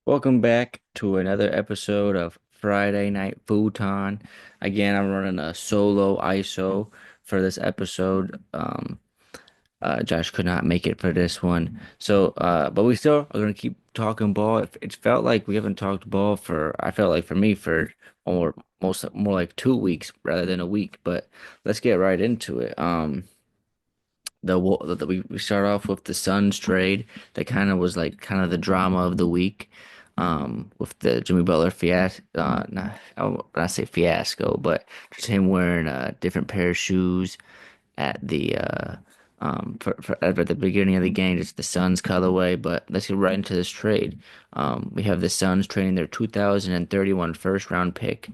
Welcome back to another episode of Friday Night Futon. Again, I'm running a solo ISO for this episode. Josh could not make it for this one, but we still are gonna keep talking ball. It felt like we haven't talked ball for. I felt like for me for more like 2 weeks rather than a week. But let's get right into it. We start off with the Suns trade that kind of was like kind of the drama of the week, with the Jimmy Butler fiasco. I won't not say fiasco, but just him wearing a different pair of shoes at the at the beginning of the game, just the Suns colorway. But let's get right into this trade. We have the Suns trading their 2031 first round pick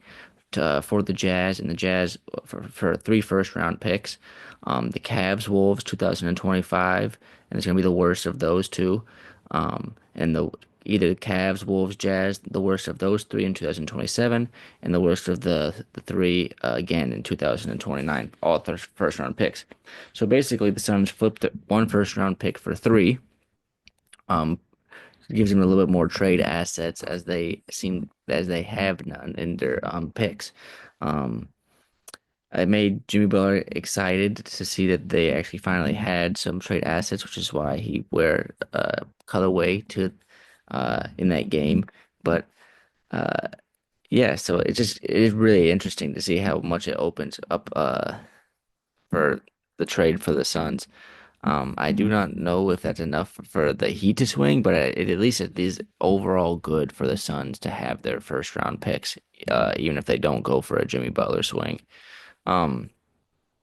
for the Jazz, and the Jazz for three first round picks. The Cavs Wolves 2025, and it's gonna be the worst of those two. And the Either the Cavs, Wolves, Jazz, the worst of those three in 2027, and the worst of the three again in 2029, all first round picks. So basically, the Suns flipped one first round pick for three. Um, gives them a little bit more trade assets as they have none in their picks. Um, it made Jimmy Butler excited to see that they actually finally had some trade assets, which is why he wear colorway to in that game. But uh, yeah, so it is really interesting to see how much it opens up for the trade for the Suns. I do not know if that's enough for the Heat to swing, but at least it is overall good for the Suns to have their first round picks, even if they don't go for a Jimmy Butler swing. Um,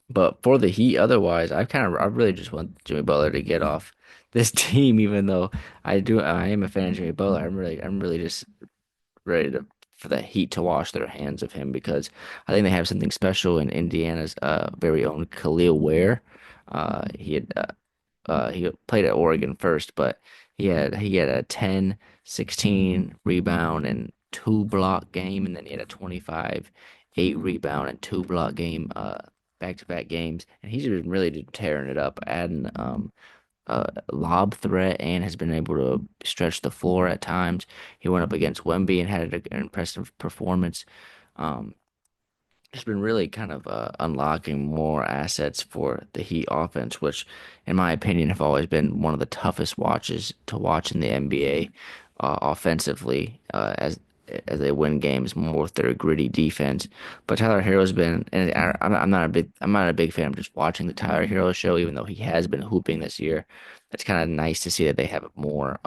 but for the Heat, otherwise, I really just want Jimmy Butler to get off this team, even though I am a fan of Jimmy Butler. I'm really just ready for the Heat to wash their hands of him because I think they have something special in Indiana's very own Khalil Ware. He played at Oregon first, but he had a 10, 16 rebound and two block game, and then he had a 25, 8 rebound and two block game back-to-back games, and he's been really just tearing it up, adding lob threat and has been able to stretch the floor at times. He went up against Wemby and had an impressive performance. Um, it's been really kind of unlocking more assets for the Heat offense, which, in my opinion, have always been one of the toughest watches to watch in the NBA offensively, as they win games more with their gritty defense. But Tyler Herro's been, and I'm not a big fan of just watching the Tyler Hero show, even though he has been hooping this year. It's kind of nice to see that they have more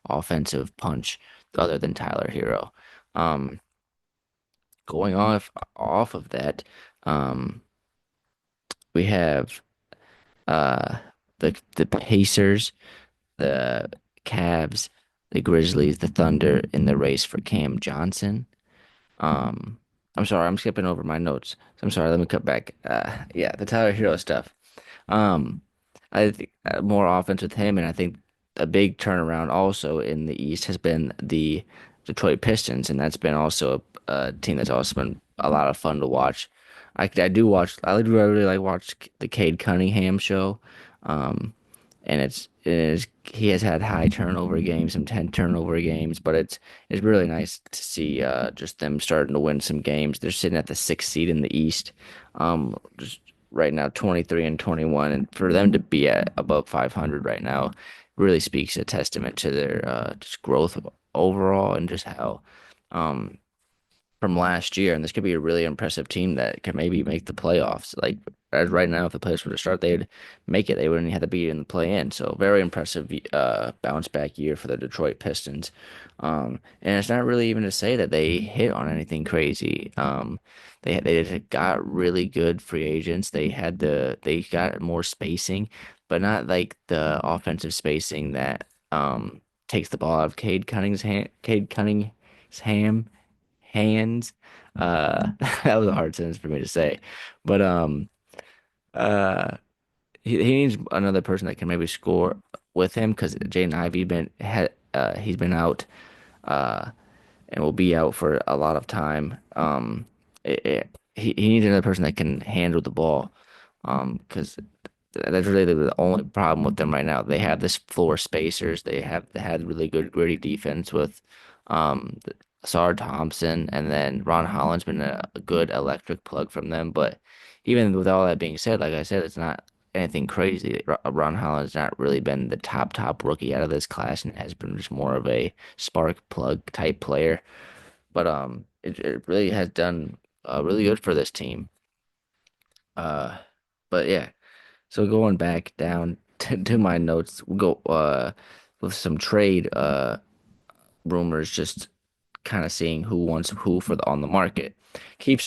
offensive punch other than Tyler Hero. Um, Going off of that, um, we have uh the Pacers, the Cavs, the Grizzlies, the Thunder in the race for Cam Johnson. Um, I'm sorry, I'm skipping over my notes. I'm sorry, let me cut back. Yeah, the Tyler Hero stuff. Um, I think more offense with him, and I think a big turnaround also in the East has been the Detroit Pistons, and that's been also a team that's also been a lot of fun to watch. I do really like watch the Cade Cunningham show, um, and he has had high turnover games, some 10 turnover games, but it's really nice to see just them starting to win some games. They're sitting at the sixth seed in the East. Just right now 23 and 21, and for them to be at above 500 right now really speaks a testament to their just growth overall and just how um from last year, and this could be a really impressive team that can maybe make the playoffs. Like as right now, if the playoffs were to start, they'd make it. They wouldn't have to be in the play-in. So very impressive bounce back year for the Detroit Pistons. And it's not really even to say that they hit on anything crazy. They just got really good free agents. They got more spacing, but not like the offensive spacing that takes the ball out of Cade Cunningham's hands. That was a hard sentence for me to say, but uh, he needs another person that can maybe score with him because Jaden Ivey he's been out, uh, and will be out for a lot of time. He needs another person that can handle the ball, because that's really the only problem with them right now. They have this floor spacers. They had really good gritty defense with Sar Thompson, and then Ron Holland's been a good electric plug from them. But even with all that being said, like I said, it's not anything crazy. Ron Holland's not really been the top rookie out of this class and has been just more of a spark plug type player. But it really has done really good for this team. Uh, but yeah, so going back down to my notes, we'll go with some trade rumors, just kind of seeing who wants who for the on the market. Keith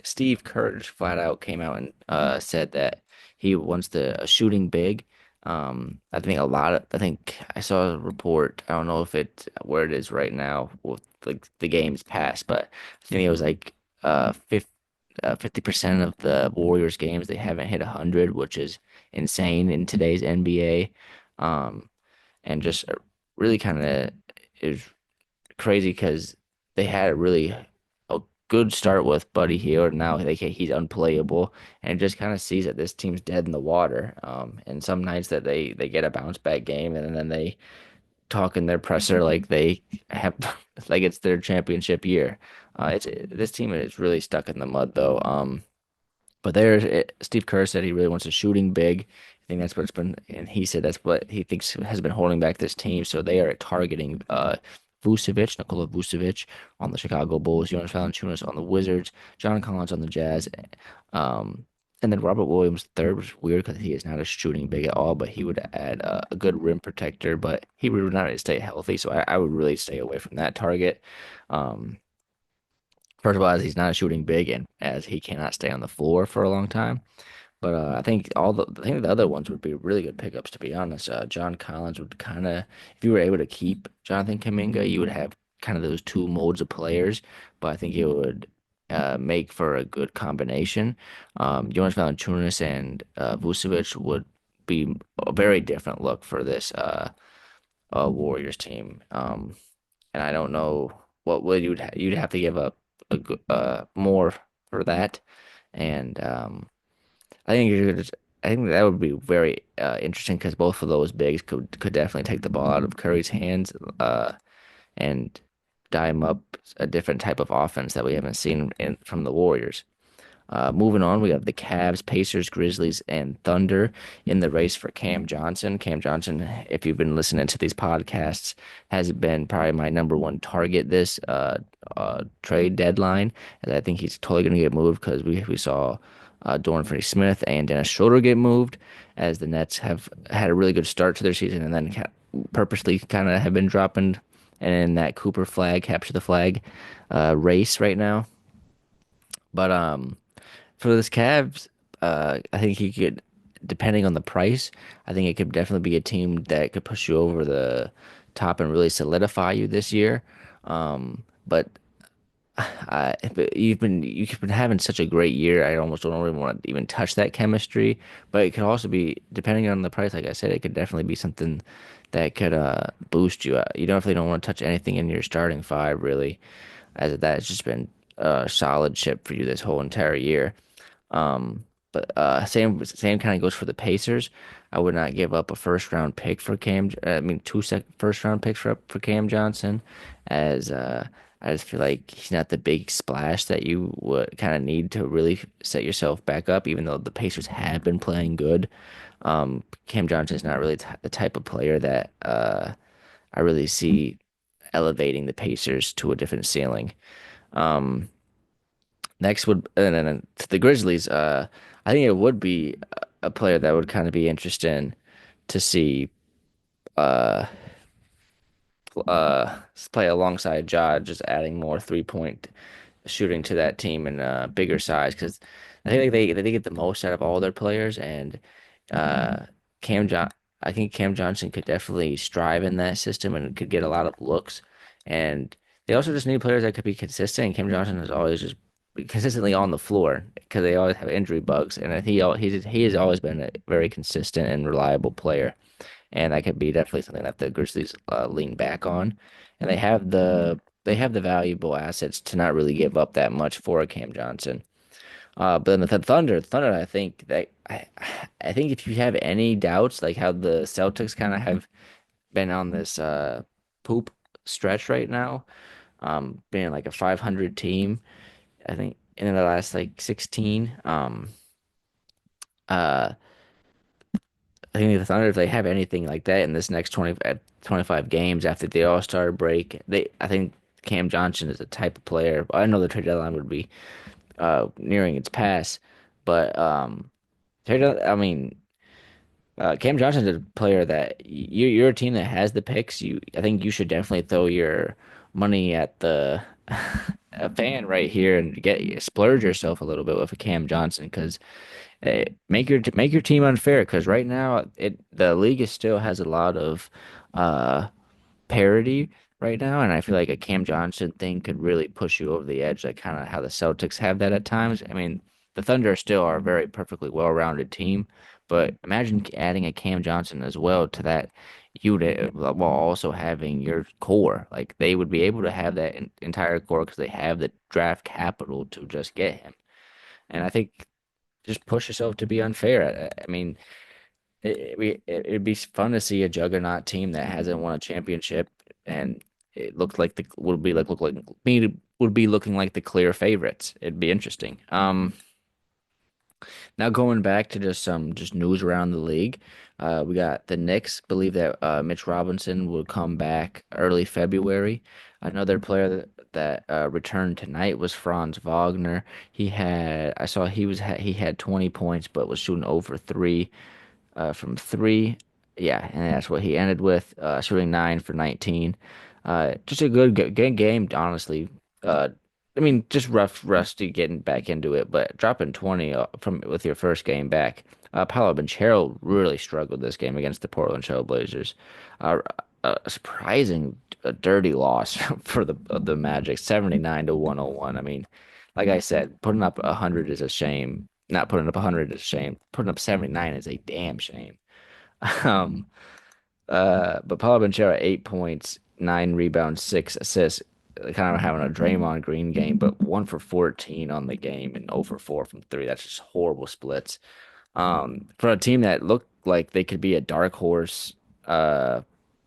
Steve Kerr just flat out came out and said that he wants the a shooting big. I think I saw a report. I don't know if it where it is right now with like the games passed, but I think it was like 50% of the Warriors games they haven't hit 100, which is insane in today's NBA. Um, and just really kind of is crazy because they had a good start with Buddy Hield. Now he's unplayable, and it just kind of sees that this team's dead in the water. And some nights that they get a bounce back game, and then they talk in their presser like they have like it's their championship year. It's this team is really stuck in the mud though. But Steve Kerr said he really wants a shooting big. I think that's what's been, and he said that's what he thinks has been holding back this team. So they are targeting Nikola Vucevic on the Chicago Bulls, Jonas Valanciunas on the Wizards, John Collins on the Jazz, um, and then Robert Williams third, which is weird because he is not a shooting big at all, but he would add a good rim protector, but he would not stay healthy. So I would really stay away from that target. Um, First of all, as he's not a shooting big and as he cannot stay on the floor for a long time. But I think the other ones would be really good pickups to be honest. John Collins would kind of if you were able to keep Jonathan Kuminga, you would have kind of those two modes of players. But I think it would make for a good combination. Jonas Valanciunas and Vucevic would be a very different look for this Warriors team. And I don't know what would you'd have to give up more for that. And I think I think that would be very interesting because both of those bigs could definitely take the ball out of Curry's hands and dime up a different type of offense that we haven't seen from the Warriors. Moving on, we have the Cavs, Pacers, Grizzlies, and Thunder in the race for Cam Johnson. Cam Johnson, if you've been listening to these podcasts, has been probably my number one target this trade deadline. And I think he's totally going to get moved because we saw Dorian Finney-Smith and Dennis Schroeder get moved as the Nets have had a really good start to their season and then purposely kind of have been dropping and in that Cooper flag, capture the flag race right now. But for this Cavs, I think he could, depending on the price, I think it could definitely be a team that could push you over the top and really solidify you this year. But but you've been having such a great year. I almost don't really want to even touch that chemistry. But it could also be, depending on the price, like I said, it could definitely be something that could boost you. You definitely don't want to touch anything in your starting five, really, as that's just been a solid ship for you this whole entire year. But same kind of goes for the Pacers. I would not give up a first round pick for I mean, first round picks for Cam Johnson, as I just feel like he's not the big splash that you would kind of need to really set yourself back up. Even though the Pacers have been playing good, Cam Johnson is not really the type of player that I really see elevating the Pacers to a different ceiling. Um, Next would and then to the Grizzlies. I think it would be a player that would kind of be interesting to see uh play alongside Ja, just adding more 3-point shooting to that team and bigger size because I think they get the most out of all their players and uh Cam John I think Cam Johnson could definitely strive in that system and could get a lot of looks and they also just need players that could be consistent and Cam Johnson is always just consistently on the floor because they always have injury bugs and he has always been a very consistent and reliable player and that could be definitely something that the Grizzlies lean back on. And they have the valuable assets to not really give up that much for a Cam Johnson. But then the Thunder, I think if you have any doubts, like how the Celtics kind of have been on this poop stretch right now, being like a 500 team. I think in the last like 16. Uh, I think the Thunder, if they have anything like that in this next 25 games after the All-Star break, I think Cam Johnson is a type of player. I know the trade deadline would be nearing its pass, but I mean, Cam Johnson's a player that you're a team that has the picks. I think you should definitely throw your money at the a fan right here and get splurge yourself a little bit with a Cam Johnson because make your team unfair because right now the league is still has a lot of uh parity right now, and I feel like a Cam Johnson thing could really push you over the edge, like kind of how the Celtics have that at times. I mean, the Thunder still are a very perfectly well-rounded team, but imagine adding a Cam Johnson as well to that unit while also having your core. Like they would be able to have that entire core because they have the draft capital to just get him. And I think just push yourself to be unfair. I mean, it'd be fun to see a juggernaut team that hasn't won a championship, and it looked like the would be like look like me would be looking like the clear favorites. It'd be interesting. Now going back to just some just news around the league, we got the Knicks believe that Mitch Robinson will come back early February. Another player that returned tonight was Franz Wagner. I saw he had 20 points, but was shooting over three from three. Yeah, and that's what he ended with, shooting 9 for 19. Just a good game, honestly. Uh, I mean, just rusty getting back into it, but dropping 20 from with your first game back. Paolo Banchero really struggled this game against the Portland Trail Blazers. Uh, a surprising, dirty loss for the Magic, 79 to 101. I mean, like I said, putting up 100 is a shame. Not putting up 100 is a shame. Putting up 79 is a damn shame. Um, but Paulo Banchero, 8 points, 9 rebounds, 6 assists. Kind of having a Draymond Green game, but 1 for 14 on the game and 0 for 4 from three. That's just horrible splits. For a team that looked like they could be a dark horse uh,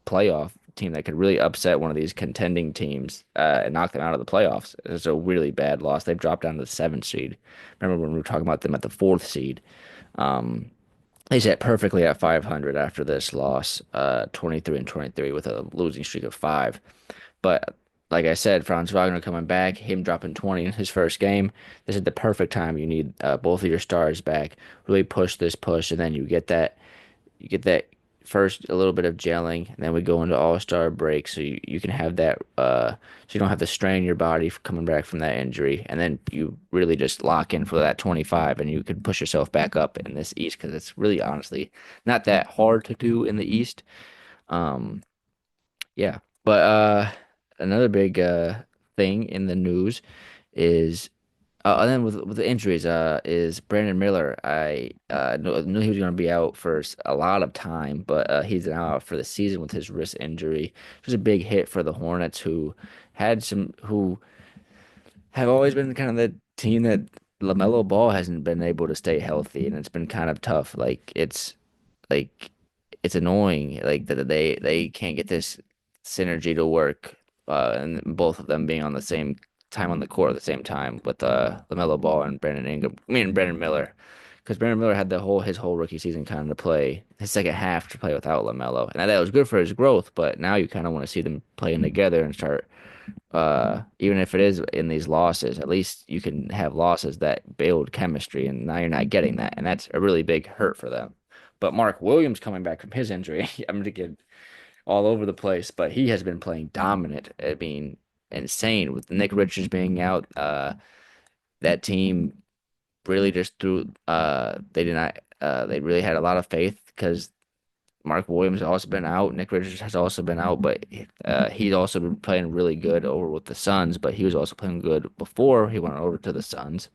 playoff team that could really upset one of these contending teams and knock them out of the playoffs. It's a really bad loss. They've dropped down to the seventh seed. Remember when we were talking about them at the fourth seed? Um, they sat perfectly at 500 after this loss, 23 and 23 with a losing streak of five. But like I said, Franz Wagner coming back, him dropping 20 in his first game. This is the perfect time. You need both of your stars back. Really push, and then you get that first a little bit of gelling, and then we go into All-Star break, so you can have that so you don't have to strain your body coming back from that injury, and then you really just lock in for that 25, and you can push yourself back up in this East because it's really honestly not that hard to do in the East. Um, yeah, but another big thing in the news is and then with the injuries, is Brandon Miller. I knew he was going to be out for a lot of time, but he's now out for the season with his wrist injury. It was a big hit for the Hornets, who have always been kind of the team that LaMelo Ball hasn't been able to stay healthy, and it's been kind of tough. Like it's annoying like that they can't get this synergy to work, and both of them being on the same time on the court at the same time with LaMelo Ball and Brandon Ingram. I mean Brandon Miller, because Brandon Miller had the whole his whole rookie season kind of to play his second half to play without LaMelo, and that was good for his growth. But now you kind of want to see them playing together and start. Even if it is in these losses, at least you can have losses that build chemistry, and now you're not getting that, and that's a really big hurt for them. But Mark Williams coming back from his injury, I'm gonna get all over the place, but he has been playing dominant. I mean, insane with Nick Richards being out. That team really just threw. They did not. They really had a lot of faith because Mark Williams has also been out. Nick Richards has also been out, but he's also been playing really good over with the Suns. But he was also playing good before he went over to the Suns.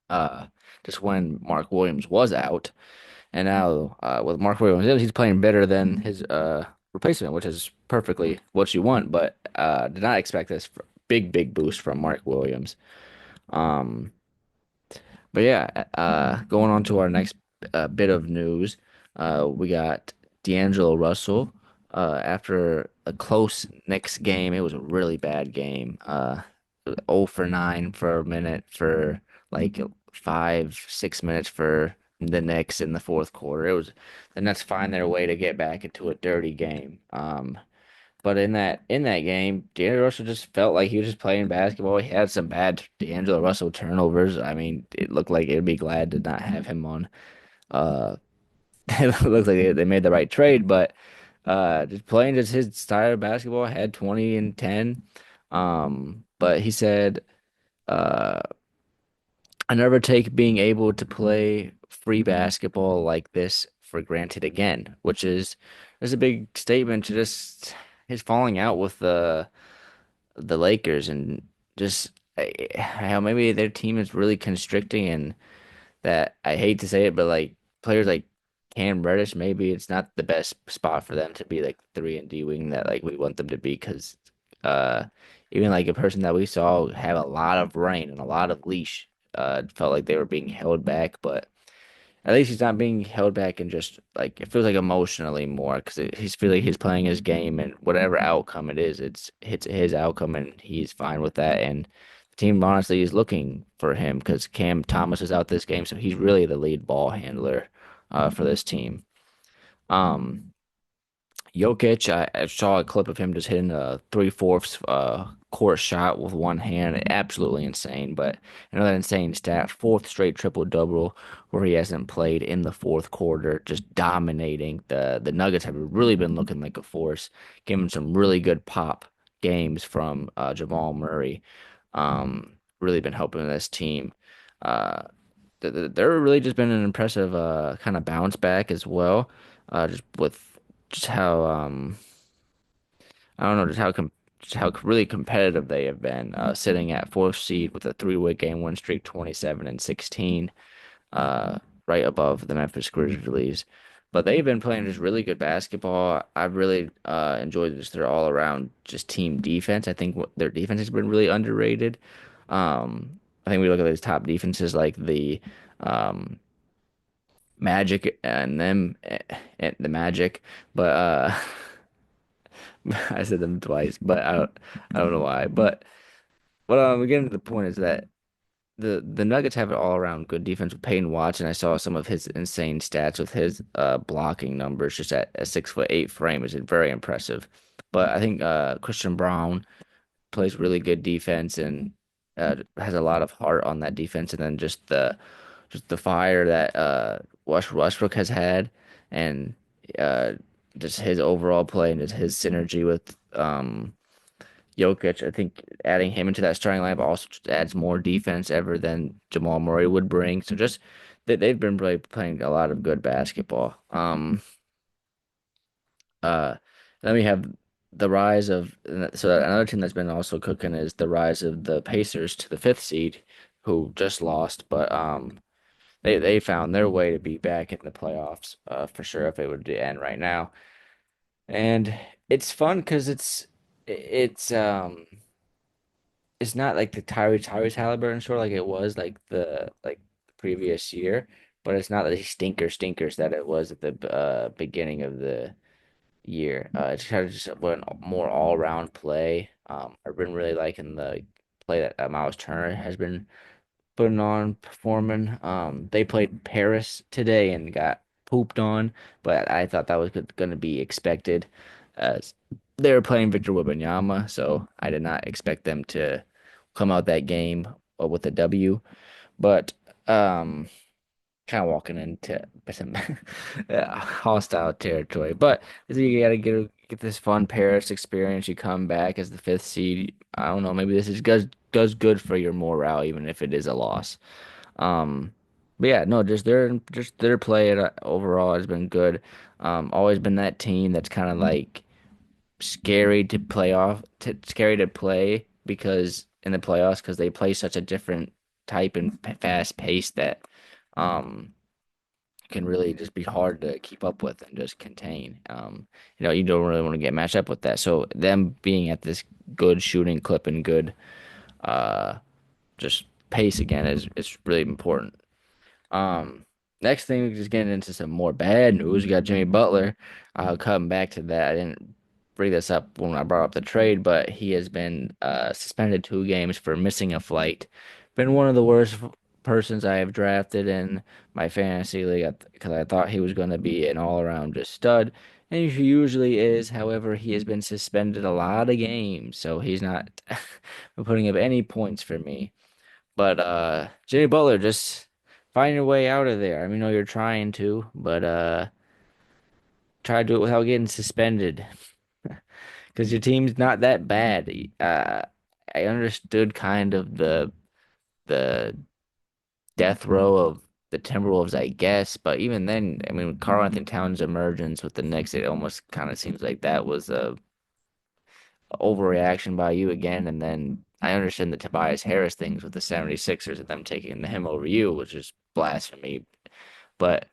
Uh, just when Mark Williams was out. And now with Mark Williams, he's playing better than his replacement, which is perfectly what you want. But did not expect this big boost from Mark Williams. Um, but yeah, going on to our next bit of news, we got D'Angelo Russell. after a close next game. It was a really bad game. 0 for 9 for a minute for like 5, 6 minutes for the Knicks in the fourth quarter. It was the Nets find their way to get back into a dirty game. But in that game, D'Angelo Russell just felt like he was just playing basketball. He had some bad D'Angelo Russell turnovers. I mean, it looked like it'd be glad to not have him on. Uh, it looks like they made the right trade, but just playing just his style of basketball, had 20 and 10. But he said, uh, I never take being able to play free basketball like this for granted again, which is a big statement to just his falling out with the Lakers and just how maybe their team is really constricting and that I hate to say it, but like players like Cam Reddish, maybe it's not the best spot for them to be like 3 and D wing that like we want them to be because uh even like a person that we saw have a lot of reign and a lot of leash felt like they were being held back, but at least he's not being held back and just like it feels like emotionally more because he's feeling he's playing his game and whatever outcome it is, it's his outcome and he's fine with that. And the team honestly is looking for him because Cam Thomas is out this game, so he's really the lead ball handler for this team. Um, Jokic, I saw a clip of him just hitting a three-fourths court shot with one hand. Absolutely insane. But another insane stat, fourth straight triple-double where he hasn't played in the fourth quarter, just dominating. The Nuggets have really been looking like a force, giving some really good pop games from Jamal Murray. Really been helping this team. Uh, they're really just been an impressive kind of bounce back as well. Just with just how I don't know just how really competitive they have been. Sitting at fourth seed with a three-way game win streak, 27 and 16, uh, right above the Memphis Grizzlies. But they've been playing just really good basketball. I've really enjoyed just their all-around just team defense. I think their defense has been really underrated. I think we look at these top defenses like the um, Magic and them and the Magic, but I said them twice, but I don't know why. But what I'm getting to the point is that the Nuggets have an all around good defense with Peyton Watson. I saw some of his insane stats with his blocking numbers just at a 6'8" frame is very impressive. But I think Christian Brown plays really good defense and has a lot of heart on that defense, and then just the fire that Westbrook has had, and uh, just his overall play and just his synergy with Jokic. I think adding him into that starting lineup also just adds more defense ever than Jamal Murray would bring. So just they've been really playing a lot of good basketball. Uh, then we have the rise of so another team that's been also cooking is the rise of the Pacers to the fifth seed, who just lost, but they found their way to be back in the playoffs for sure if it were to end right now. And it's fun because it's not like the Tyrese Halliburton sort like it was like the previous year, but it's not the stinkers that it was at the beginning of the year. It's kind of just went more all around play. I've been really liking the play that Miles Turner has been putting on, performing. They played Paris today and got pooped on, but I thought that was going to be expected as they were playing Victor Wembanyama, so I did not expect them to come out that game with a W. But um, kind of walking into some hostile territory. But you gotta get this fun Paris experience. You come back as the fifth seed. I don't know. Maybe this is does good for your morale, even if it is a loss. Um, but yeah, no, just their play overall has been good. Always been that team that's kind of like scary to play because in the playoffs because they play such a different type and fast pace that um can really just be hard to keep up with and just contain. You don't really want to get matched up with that. So them being at this good shooting clip and good uh just pace again is really important. Um Next thing, we're just getting into some more bad news. We got Jimmy Butler. I'll come back to that. I didn't bring this up when I brought up the trade, but he has been suspended 2 games for missing a flight. Been one of the worst persons I have drafted in my fantasy league because I thought he was going to be an all-around just stud, and he usually is. However, he has been suspended a lot of games, so he's not putting up any points for me. But Jimmy Butler, just find your way out of there. I mean, I know you're trying to, but try to do it without getting suspended because your team's not that bad. I understood kind of the death row of the Timberwolves, I guess, but even then, I mean, with Karl Anthony Towns' emergence with the Knicks, it almost kind of seems like that was a overreaction by you again. And then I understand the Tobias Harris things with the 76ers and them taking him over you, which is blasphemy. But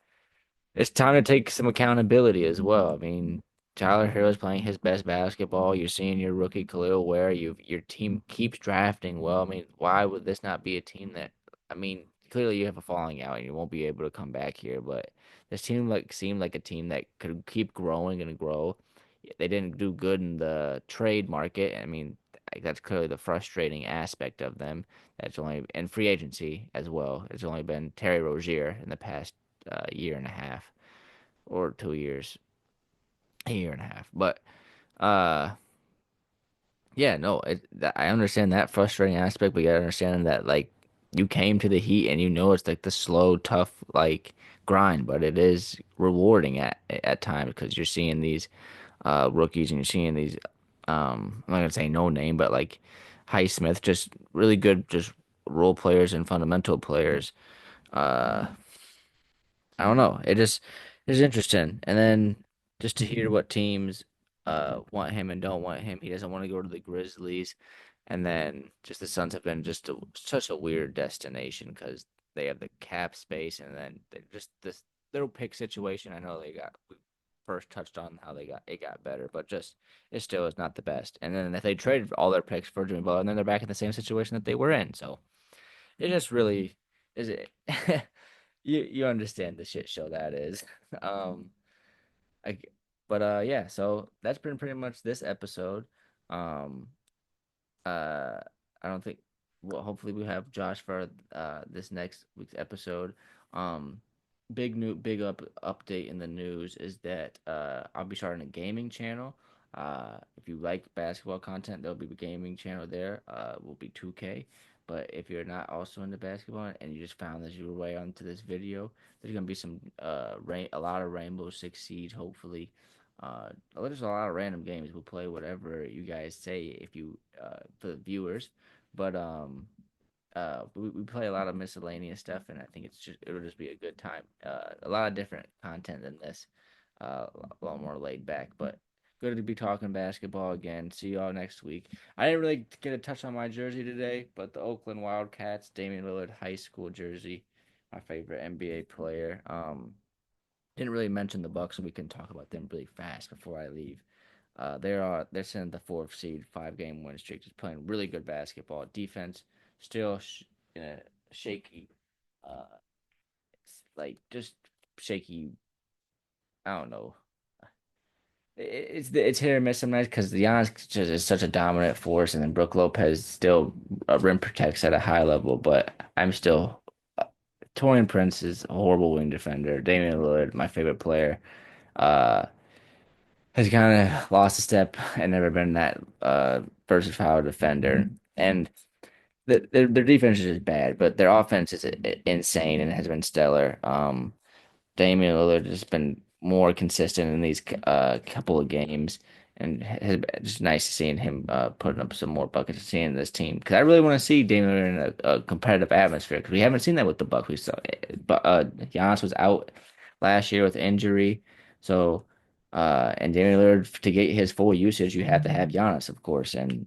it's time to take some accountability as well. I mean, Tyler Herro's playing his best basketball. You're seeing your rookie Khalil Ware. Your team keeps drafting well. I mean, why would this not be a team that? I mean, clearly you have a falling out and you won't be able to come back here. But this team seemed like a team that could keep growing and grow. They didn't do good in the trade market. I mean, that's clearly the frustrating aspect of them. That's only in free agency as well. It's only been Terry Rozier in the past year and a half or 2 years, a year and a half. But uh, yeah, no, I understand that frustrating aspect, but you gotta understand that like you came to the Heat and you know it's like the slow, tough like grind, but it is rewarding at times because you're seeing these rookies and you're seeing these I'm not gonna say no name, but like Highsmith, just really good, just role players and fundamental players. Uh, I don't know. It just is interesting. And then just to hear what teams want him and don't want him. He doesn't want to go to the Grizzlies. And then just the Suns have been just such a weird destination because they have the cap space and then just this little pick situation. I know we first touched on how it got better, but just it still is not the best. And then if they traded all their picks for Jimmy Butler, and then they're back in the same situation that they were in. So it just really is it. You understand the shit show that is. Um, I, but yeah, so that's been pretty much this episode. Um, uh, I don't think. Well, hopefully we have Josh for this next week's episode. Um, big update in the news is that I'll be starting a gaming channel. If you like basketball content, there'll be a gaming channel there. Will be 2K. But if you're not also into basketball and you just found this your way onto this video, there's gonna be some a lot of Rainbow Six Siege, hopefully. There's a lot of random games. We'll play whatever you guys say if you for the viewers. But we play a lot of miscellaneous stuff, and I think it'll just be a good time. A lot of different content than this, a lot more laid back, but good to be talking basketball again. See y'all next week. I didn't really get a touch on my jersey today, but the Oakland Wildcats, Damian Lillard high school jersey, my favorite NBA player. Didn't really mention the Bucks, so we can talk about them really fast before I leave. They're sitting at the fourth seed, 5 game win streak, just playing really good basketball. Defense still shaky, uh, like just shaky. I don't know. It's hit or miss sometimes because Giannis just is such a dominant force, and then Brook Lopez still rim protects at a high level. But I'm still Torian Prince is a horrible wing defender. Damian Lillard, my favorite player. Uh, has kind of lost a step and never been that versatile defender. And their defense is just bad, but their offense is insane and has been stellar. Damian Lillard has been more consistent in these couple of games, and has just nice seeing him putting up some more buckets and seeing this team because I really want to see Damian Lillard in a competitive atmosphere because we haven't seen that with the Bucks. We saw, but Giannis was out last year with injury, so and Damian Lillard to get his full usage, you have to have Giannis, of course, and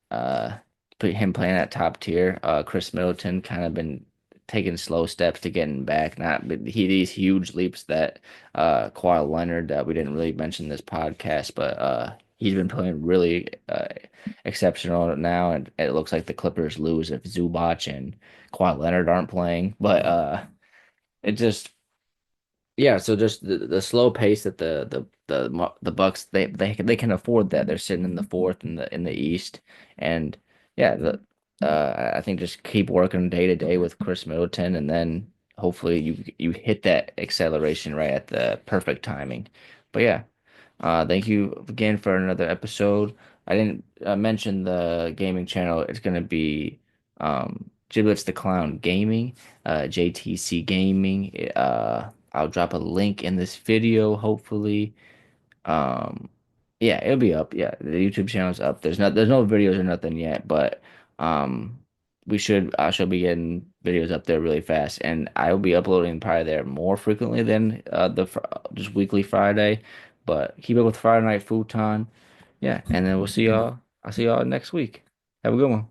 uh, put him playing at top tier. Chris Middleton kind of been taking slow steps to getting back. Not but these huge leaps that Kawhi Leonard that we didn't really mention in this podcast, but he's been playing really exceptional now, and it looks like the Clippers lose if Zubac and Kawhi Leonard aren't playing. But it just Yeah, so just the slow pace that the Bucks they can afford that. They're sitting in the fourth in the East, and yeah, the I think just keep working day to day with Chris Middleton, and then hopefully you hit that acceleration right at the perfect timing. But yeah, thank you again for another episode. I didn't mention the gaming channel. It's gonna be Jiblets the Clown Gaming, JTC Gaming. I'll drop a link in this video, hopefully. Um, yeah, it'll be up. Yeah, the YouTube channel's up. There's no videos or nothing yet, but um, I should be getting videos up there really fast, and I will be uploading probably there more frequently than just weekly Friday. But keep up with Friday Night Futon. Yeah, and then we'll see y'all. I'll see y'all next week. Have a good one.